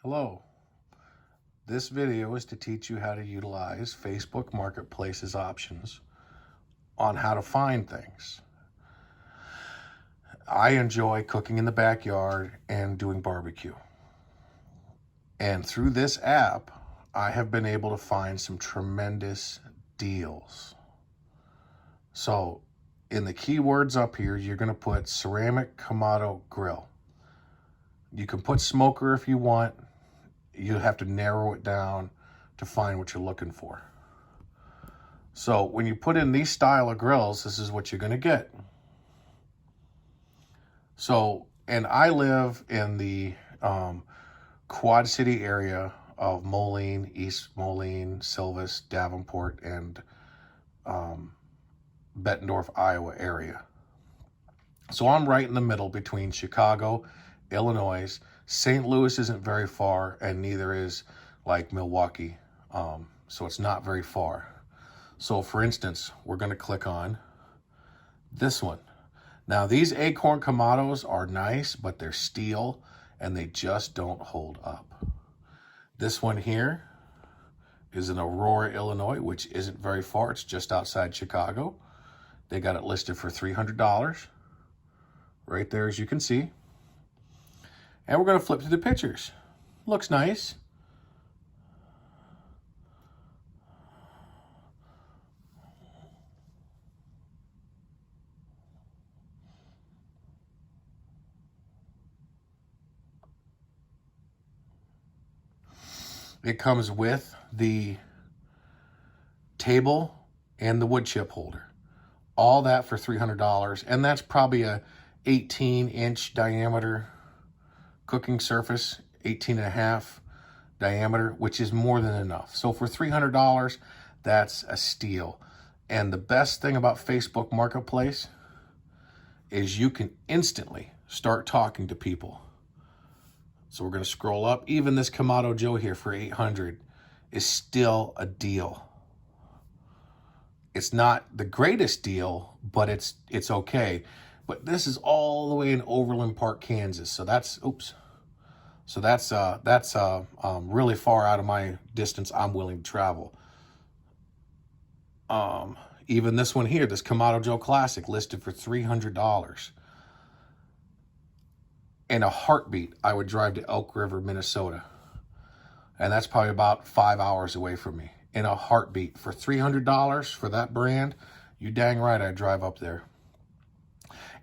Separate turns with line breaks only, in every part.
Hello. This video is to teach you how to utilize Facebook Marketplace's options on how to find things. I enjoy cooking in the backyard and doing barbecue. And through this app, I have been able to find some tremendous deals. So in the keywords up here, you're going to put ceramic Kamado grill. You can put smoker if you want. You have to narrow it down to find what you're looking for. So when you put in these style of grills, this is what you're going to get. So, and I live in the Quad City area of Moline, East Moline, Silvis, Davenport, and Bettendorf, Iowa area. So I'm right in the middle between Chicago, Illinois. St. Louis isn't very far, and neither is like Milwaukee. So it's not very far. So for instance, we're going to click on this one. Now these Acorn Kamados are nice, but they're steel and they just don't hold up. This one here is in Aurora, Illinois, which isn't very far. It's just outside Chicago. They got it listed for $300 right there, as you can see. And we're going to flip through the pictures. Looks nice. It comes with the table and the wood chip holder. All that for $300. And that's probably a 18-inch diameter cooking surface, 18.5 diameter, which is more than enough. So for $300, that's a steal. And the best thing about Facebook Marketplace is you can instantly start talking to people. So we're going to scroll up. Even this Kamado Joe here for $800 is still a deal. It's not the greatest deal, but it's okay. But this is all the way in Overland Park, Kansas. So that's, oops. So that's really far out of my distance I'm willing to travel. Even this one here, this Kamado Joe Classic, listed for $300. In a heartbeat, I would drive to Elk River, Minnesota. And that's probably about 5 hours away from me. In a heartbeat. For $300 for that brand, you dang right I'd drive up there.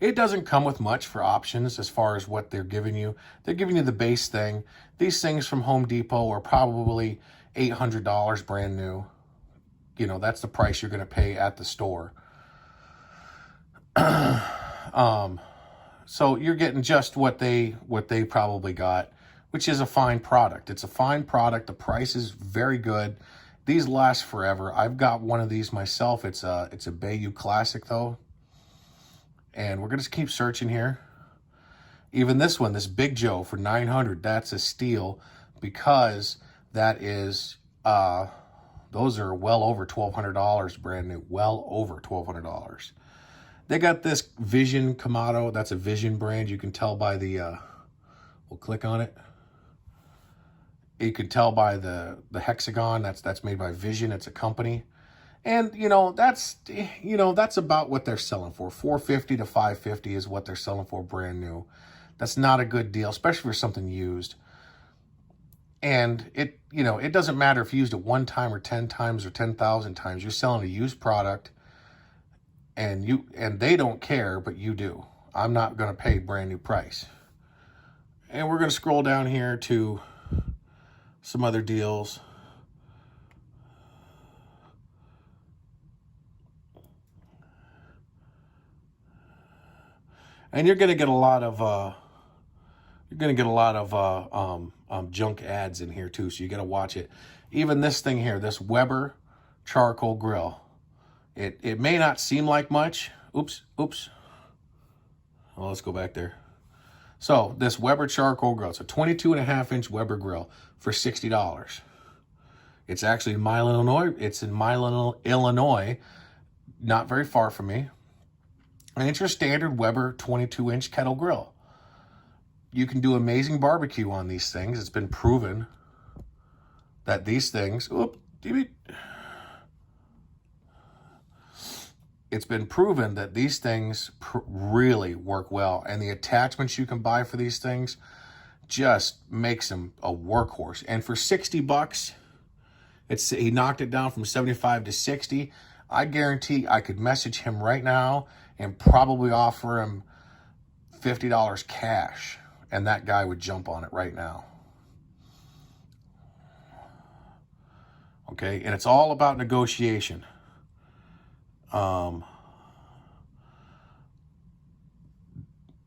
It doesn't come with much for options as far as what they're giving you. They're giving you the base thing. These things from Home Depot are probably $800 brand new. You know, that's the price you're going to pay at the store. So you're getting just what they probably got, which is a fine product. It's a fine product. The price is very good. These last forever. I've got one of these myself. It's a Bayou Classic though. And we're going to keep searching here. Even this one, this Big Joe for $900, that's a steal because that is, those are well over $1,200 brand new, well over $1,200. They got this Vision Kamado. That's a Vision brand. You can tell by the, we'll click on it. You can tell by the hexagon. That's made by Vision. It's a company. And, that's about what they're selling for. $450 to $550 is what they're selling for brand new. That's not a good deal, especially for something used. And it doesn't matter if you used it 1 time or 10 times or 10,000 times. You're selling a used product. And they don't care, but you do. I'm not going to pay brand new price. And we're going to scroll down here to some other deals. And you're going to get a lot of junk ads in here too, so you got to watch it. Even this thing here, this Weber charcoal grill. It may not seem like much. Oops. Well, let's go back there. So this Weber charcoal grill, it's a 22.5-inch Weber grill for $60. It's actually in Milan, Illinois. It's in Milan, Illinois, not very far from me. And it's your standard Weber 22-inch kettle grill. You can do amazing barbecue on these things. It's been proven that these things, it's been proven that these things really work well. And the attachments you can buy for these things just makes them a workhorse. And for 60 bucks, he knocked it down from 75 to 60. I guarantee I could message him right now and probably offer him $50 cash, and that guy would jump on it right now. Okay, and it's all about negotiation.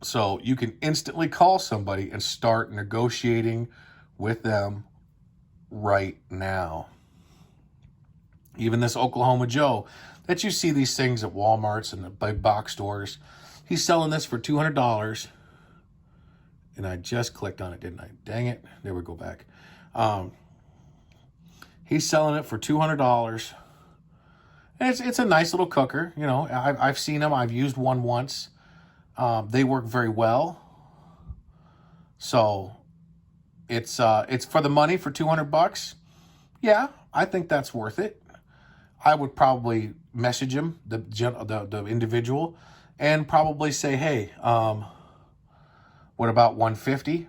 So you can instantly call somebody and start negotiating with them right now. Even this Oklahoma Joe that you see these things at Walmarts and the big box stores, he's selling this for $200. And I just clicked on it, didn't I? Dang it. There we go back. He's selling it for $200. And it's a nice little cooker. You know, I've seen them. I've used one once. They work very well. So it's for the money for 200 bucks. Yeah, I think that's worth it. I would probably message him, the individual, and probably say, hey, what about 150?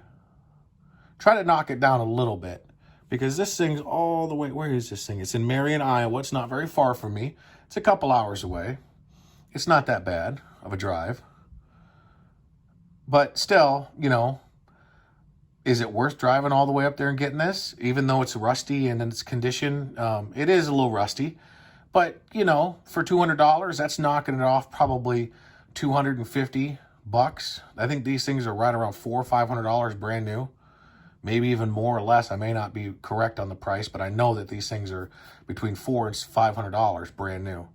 Try to knock it down a little bit, because this thing's all the way, where is this thing? It's in Marion, Iowa. It's not very far from me. It's a couple hours away. It's not that bad of a drive. But still, you know, is it worth driving all the way up there and getting this? Even though it's rusty and in its condition, it is a little rusty. But, you know, for $200, that's knocking it off probably 250 bucks. I think these things are right around $400 or $500 brand new. Maybe even more or less. I may not be correct on the price, but I know that these things are between $400 and $500 brand new.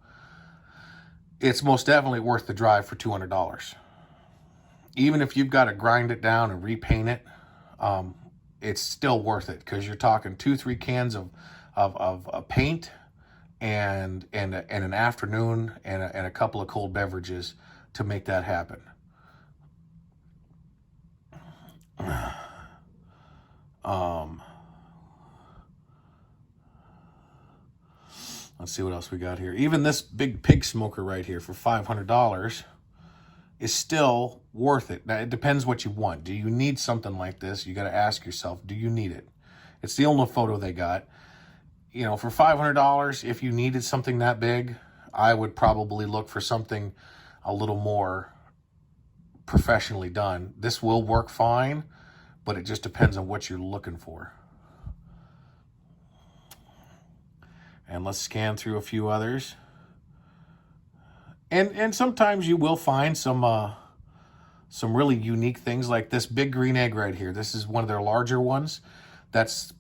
It's most definitely worth the drive for $200. Even if you've got to grind it down and repaint it, it's still worth it, because you're talking 2-3 cans of paint and an afternoon and a couple of cold beverages to make that happen. Let's see what else we got here. Even this big pig smoker right here for $500 is still worth it. Now, it depends what you want. Do you need something like this? You got to ask yourself, do you need it? It's the only photo they got. You know, for $500, if you needed something that big, I would probably look for something a little more professionally done. This will work fine, but it just depends on what you're looking for. And let's scan through a few others. And sometimes you will find some really unique things, like this big green egg right here. This is one of their larger ones. That's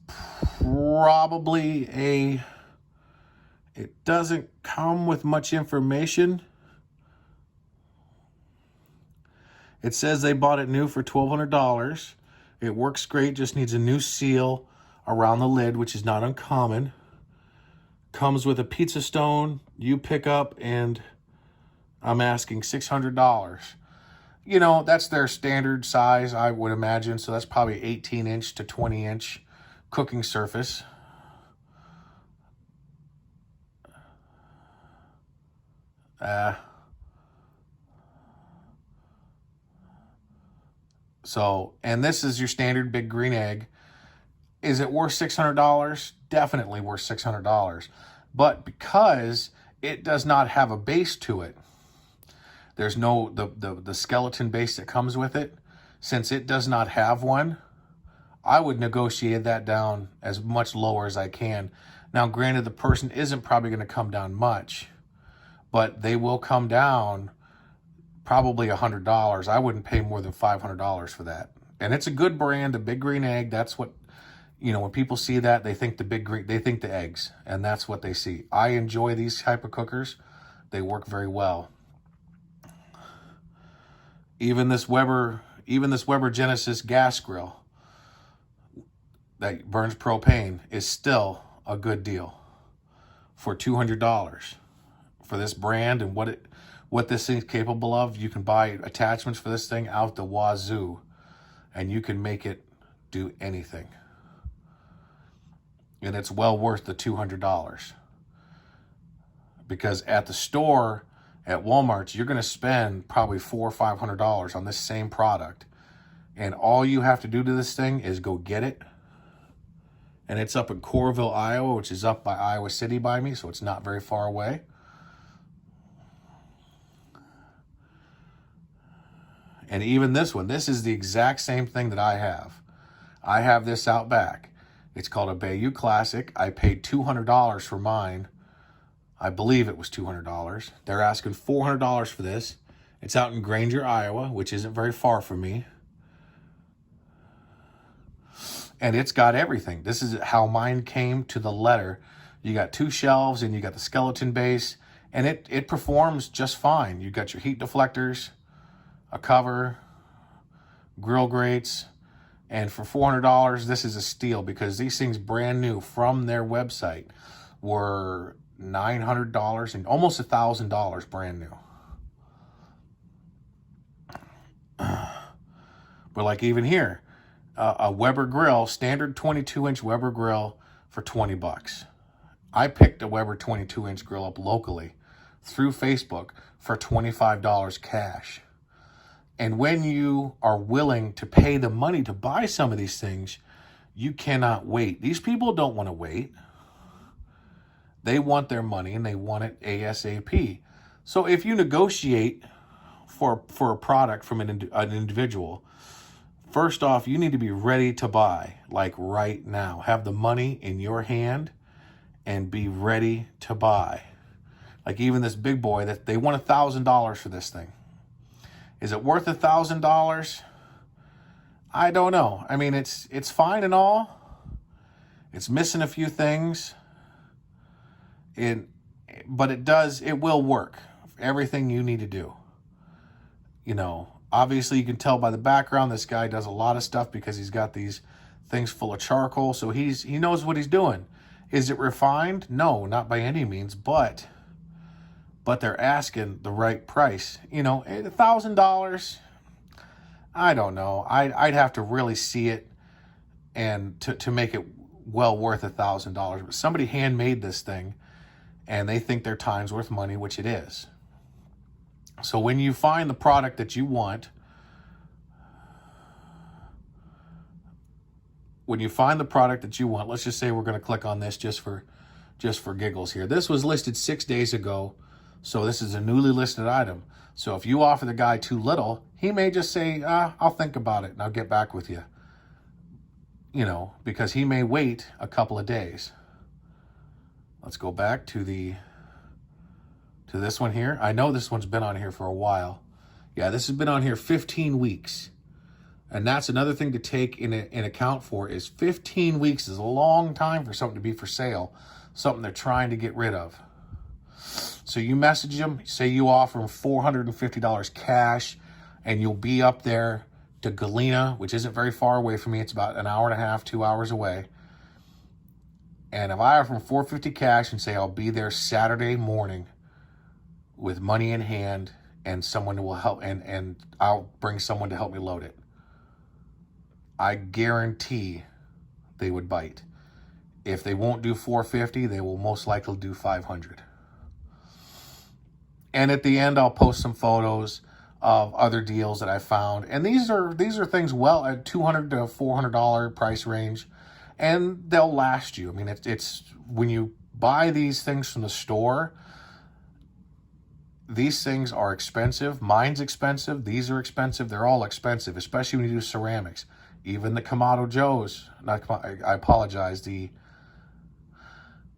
probably it doesn't come with much information. It says they bought it new for $1,200. It works great, just needs a new seal around the lid, which is not uncommon. Comes with a pizza stone you pick up, and I'm asking $600. You know, that's their standard size, I would imagine. So that's probably 18-inch to 20-inch cooking surface. So, and this is your standard big green egg. Is it worth $600? Definitely worth $600. But because it does not have a base to it, there's no, the skeleton base that comes with it, since it does not have one, I would negotiate that down as much lower as I can. Now, granted, the person isn't probably going to come down much, but they will come down probably $100. I wouldn't pay more than $500 for that. And it's a good brand, the Big Green Egg. That's what, you know, when people see that, they think they think the eggs, and that's what they see. I enjoy these type of cookers. They work very well. Even this Weber Genesis gas grill that burns propane is still a good deal for $200 for this brand and what this thing's capable of. You can buy attachments for this thing out the wazoo, and you can make it do anything. And it's well worth the $200. Because at the store, at Walmart, you're going to spend probably $400 or $500 on this same product. And all you have to do to this thing is go get it. And it's up in Coralville, Iowa, which is up by Iowa City by me, so it's not very far away. And even this one, this is the exact same thing that I have. I have this out back. It's called a Bayou Classic. I paid $200 for mine. I believe it was $200. They're asking $400 for this. It's out in Granger, Iowa, which isn't very far from me. And it's got everything. This is how mine came to the letter. You got 2 shelves and you got the skeleton base, and it performs just fine. You got your heat deflectors, a cover, grill grates, and for $400, this is a steal because these things brand new from their website were $900 and almost $1,000 brand new. But like even here, a Weber grill, standard 22-inch Weber grill for $20. I picked a Weber 22-inch grill up locally through Facebook for $25 cash. And when you are willing to pay the money to buy some of these things, you cannot wait. These people don't want to wait. They want their money and they want it ASAP. So if you negotiate for a product from an individual, first off, you need to be ready to buy, like right now. Have the money in your hand and be ready to buy. Like even this big boy, that they want $1,000 for this thing. Is it worth $1,000? I don't know. I mean, it's fine and all. It's missing a few things. But it will work. Everything you need to do. You know, obviously you can tell by the background, this guy does a lot of stuff because he's got these things full of charcoal. So he knows what he's doing. Is it refined? No, not by any means, but they're asking the right price. You know, $1,000, I don't know. I'd have to really see it and to make it well worth $1,000. But somebody handmade this thing and they think their time's worth money, which it is. So when you find the product that you want, let's just say we're going to click on this just for giggles here. This was listed 6 days ago. So this is a newly listed item. So if you offer the guy too little, he may just say, I'll think about it and I'll get back with you. You know, because he may wait a couple of days. Let's go back to this one here. I know this one's been on here for a while. Yeah, this has been on here 15 weeks. And that's another thing to take in account for is 15 weeks is a long time for something to be for sale. Something they're trying to get rid of. So you message them, say you offer them $450 cash, and you'll be up there to Galena, which isn't very far away from me. It's about an hour and a half, 2 hours away. And if I offer them $450 cash and say I'll be there Saturday morning with money in hand and someone will help, and I'll bring someone to help me load it, I guarantee they would bite. If they won't do $450, they will most likely do $500. And at the end, I'll post some photos of other deals that I found. And these are things well at $200 to $400 price range, and they'll last you. I mean, it's when you buy these things from the store, these things are expensive. Mine's expensive. These are expensive. They're all expensive, especially when you do ceramics. Even the Kamado Joes, I apologize, the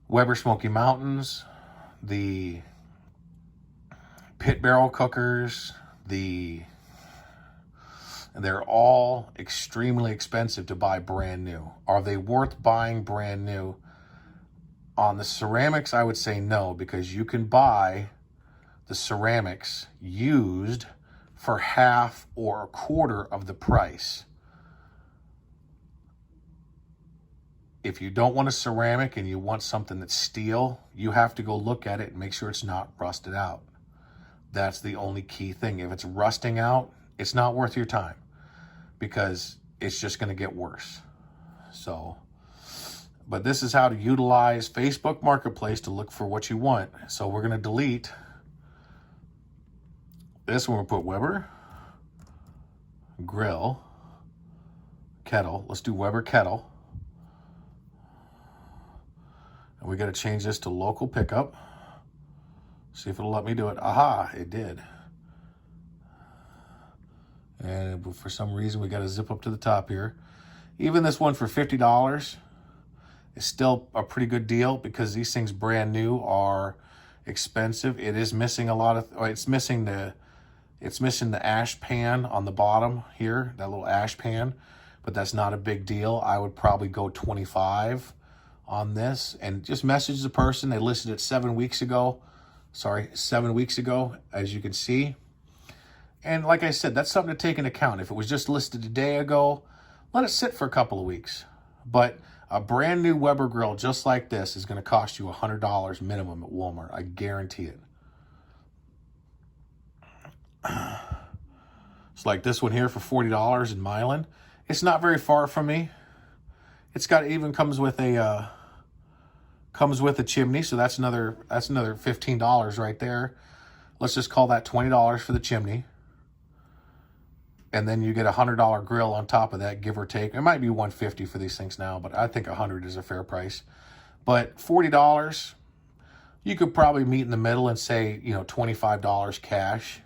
Weber Smoky Mountains, the pit barrel cookers, they're all extremely expensive to buy brand new. Are they worth buying brand new? On the ceramics, I would say no, because you can buy the ceramics used for half or a quarter of the price. If you don't want a ceramic and you want something that's steel, you have to go look at it and make sure it's not rusted out. That's the only key thing. If it's rusting out, it's not worth your time, because it's just going to get worse. So, but this is how to utilize Facebook Marketplace to look for what you want. So we're going to delete this one. We'll put Weber Grill Kettle. Let's do Weber Kettle. And we got to change this to local pickup. See if it'll let me do it. Aha, it did. And for some reason, we got to zip up to the top here. Even this one for $50 is still a pretty good deal because these things brand new are expensive. It is missing a lot of, it's missing the ash pan on the bottom here, that little ash pan, but that's not a big deal. I would probably go 25 on this and just message the person. They listed it 7 weeks ago. Sorry, 7 weeks ago, as you can see. And like I said, that's something to take into account. If it was just listed a day ago, let it sit for a couple of weeks. But a brand new Weber grill just like this is going to cost you $100 minimum at Walmart. I guarantee it. It's like this one here for $40 in Milan. It's not very far from me. It's got, even comes with a chimney, so that's another $15 right there. Let's just call that $20 for the chimney. And then you get a $100 grill on top of that, give or take. It might be $150 for these things now, but I think $100 is a fair price. But $40, you could probably meet in the middle and say, you know, $25 cash.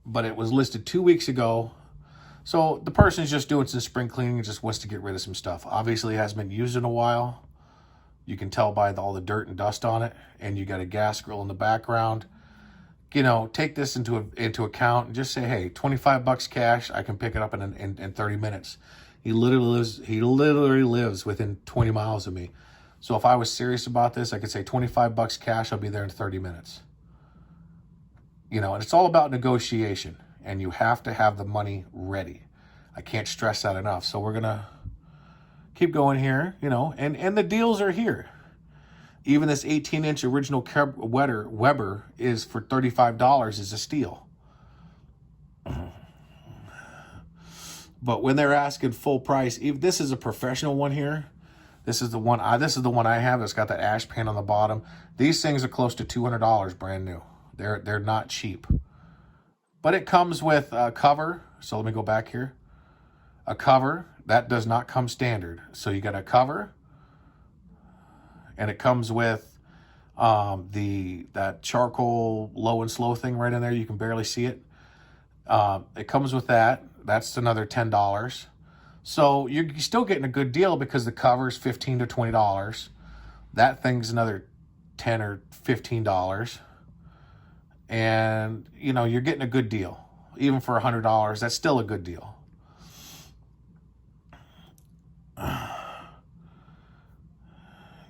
But it was listed 2 weeks ago. So the person's just doing some spring cleaning and just wants to get rid of some stuff. Obviously, it hasn't been used in a while. You can tell by all the dirt and dust on it. And you got a gas grill in the background. You know, take this into account and just say, hey, $25 cash, I can pick it up in 30 minutes. He literally lives within 20 miles of me. So if I was serious about this, I could say $25 cash, I'll be there in 30 minutes. You know, and it's all about negotiation, and you have to have the money ready. I can't stress that enough. So we're going to keep going here, you know, and the deals are here. Even this 18-inch original Weber is for $35 is a steal. But when they're asking full price, if this is a professional one here, this is the one I have that's got that ash pan on the bottom. These things are close to $200 brand new. They're not cheap. But it comes with a cover. So let me go back here. A cover that does not come standard. So you got a cover. And it comes with that charcoal low and slow thing right in there. You can barely see it. It comes with that. That's another $10. So you're still getting a good deal because the cover is $15 to $20. That thing's another $10 or $15. And, you know, you're getting a good deal. Even for $100, that's still a good deal.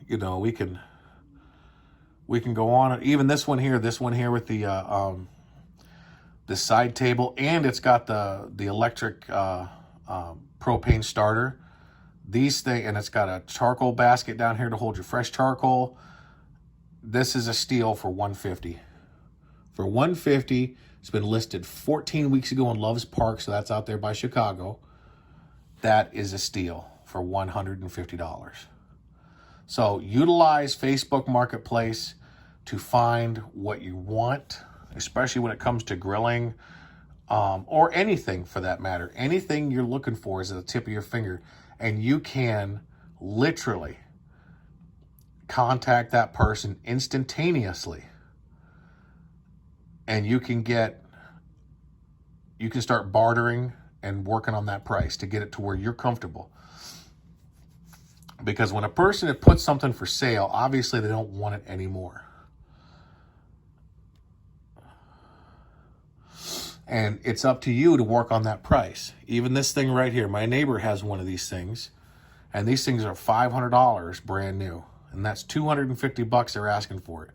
You know, we can go on. Even this one here with the side table, and it's got the electric propane starter. And it's got a charcoal basket down here to hold your fresh charcoal. This is a steal for $150. For $150, it's been listed 14 weeks ago in Loves Park, so that's out there by Chicago. That is a steal for $150. So utilize Facebook Marketplace to find what you want, especially when it comes to grilling or anything for that matter. Anything you're looking for is at the tip of your finger. And you can literally contact that person instantaneously. And you can start bartering and working on that price to get it to where you're comfortable. Because when a person had put something for sale, obviously they don't want it anymore. And it's up to you to work on that price. Even this thing right here, my neighbor has one of these things. And these things are $500 brand new. And that's $250 they're asking for it.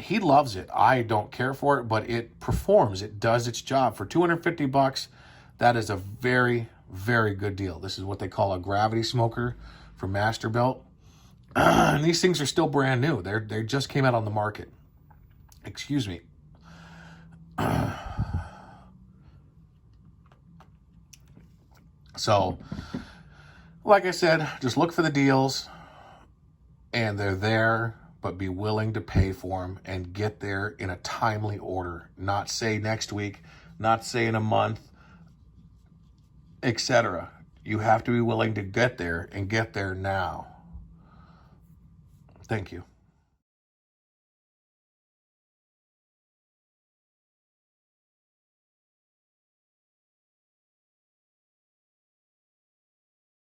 He loves it. I don't care for it, but it performs. It does its job. For $250, that is a very, very good deal. This is what they call a gravity smoker from Masterbuilt. And these things are still brand new. They just came out on the market. Excuse me. So, like I said, just look for the deals, and they're there, but be willing to pay for them and get there in a timely order. Not say next week, not say in a month, etc. You have to be willing to get there and get there now. Thank you.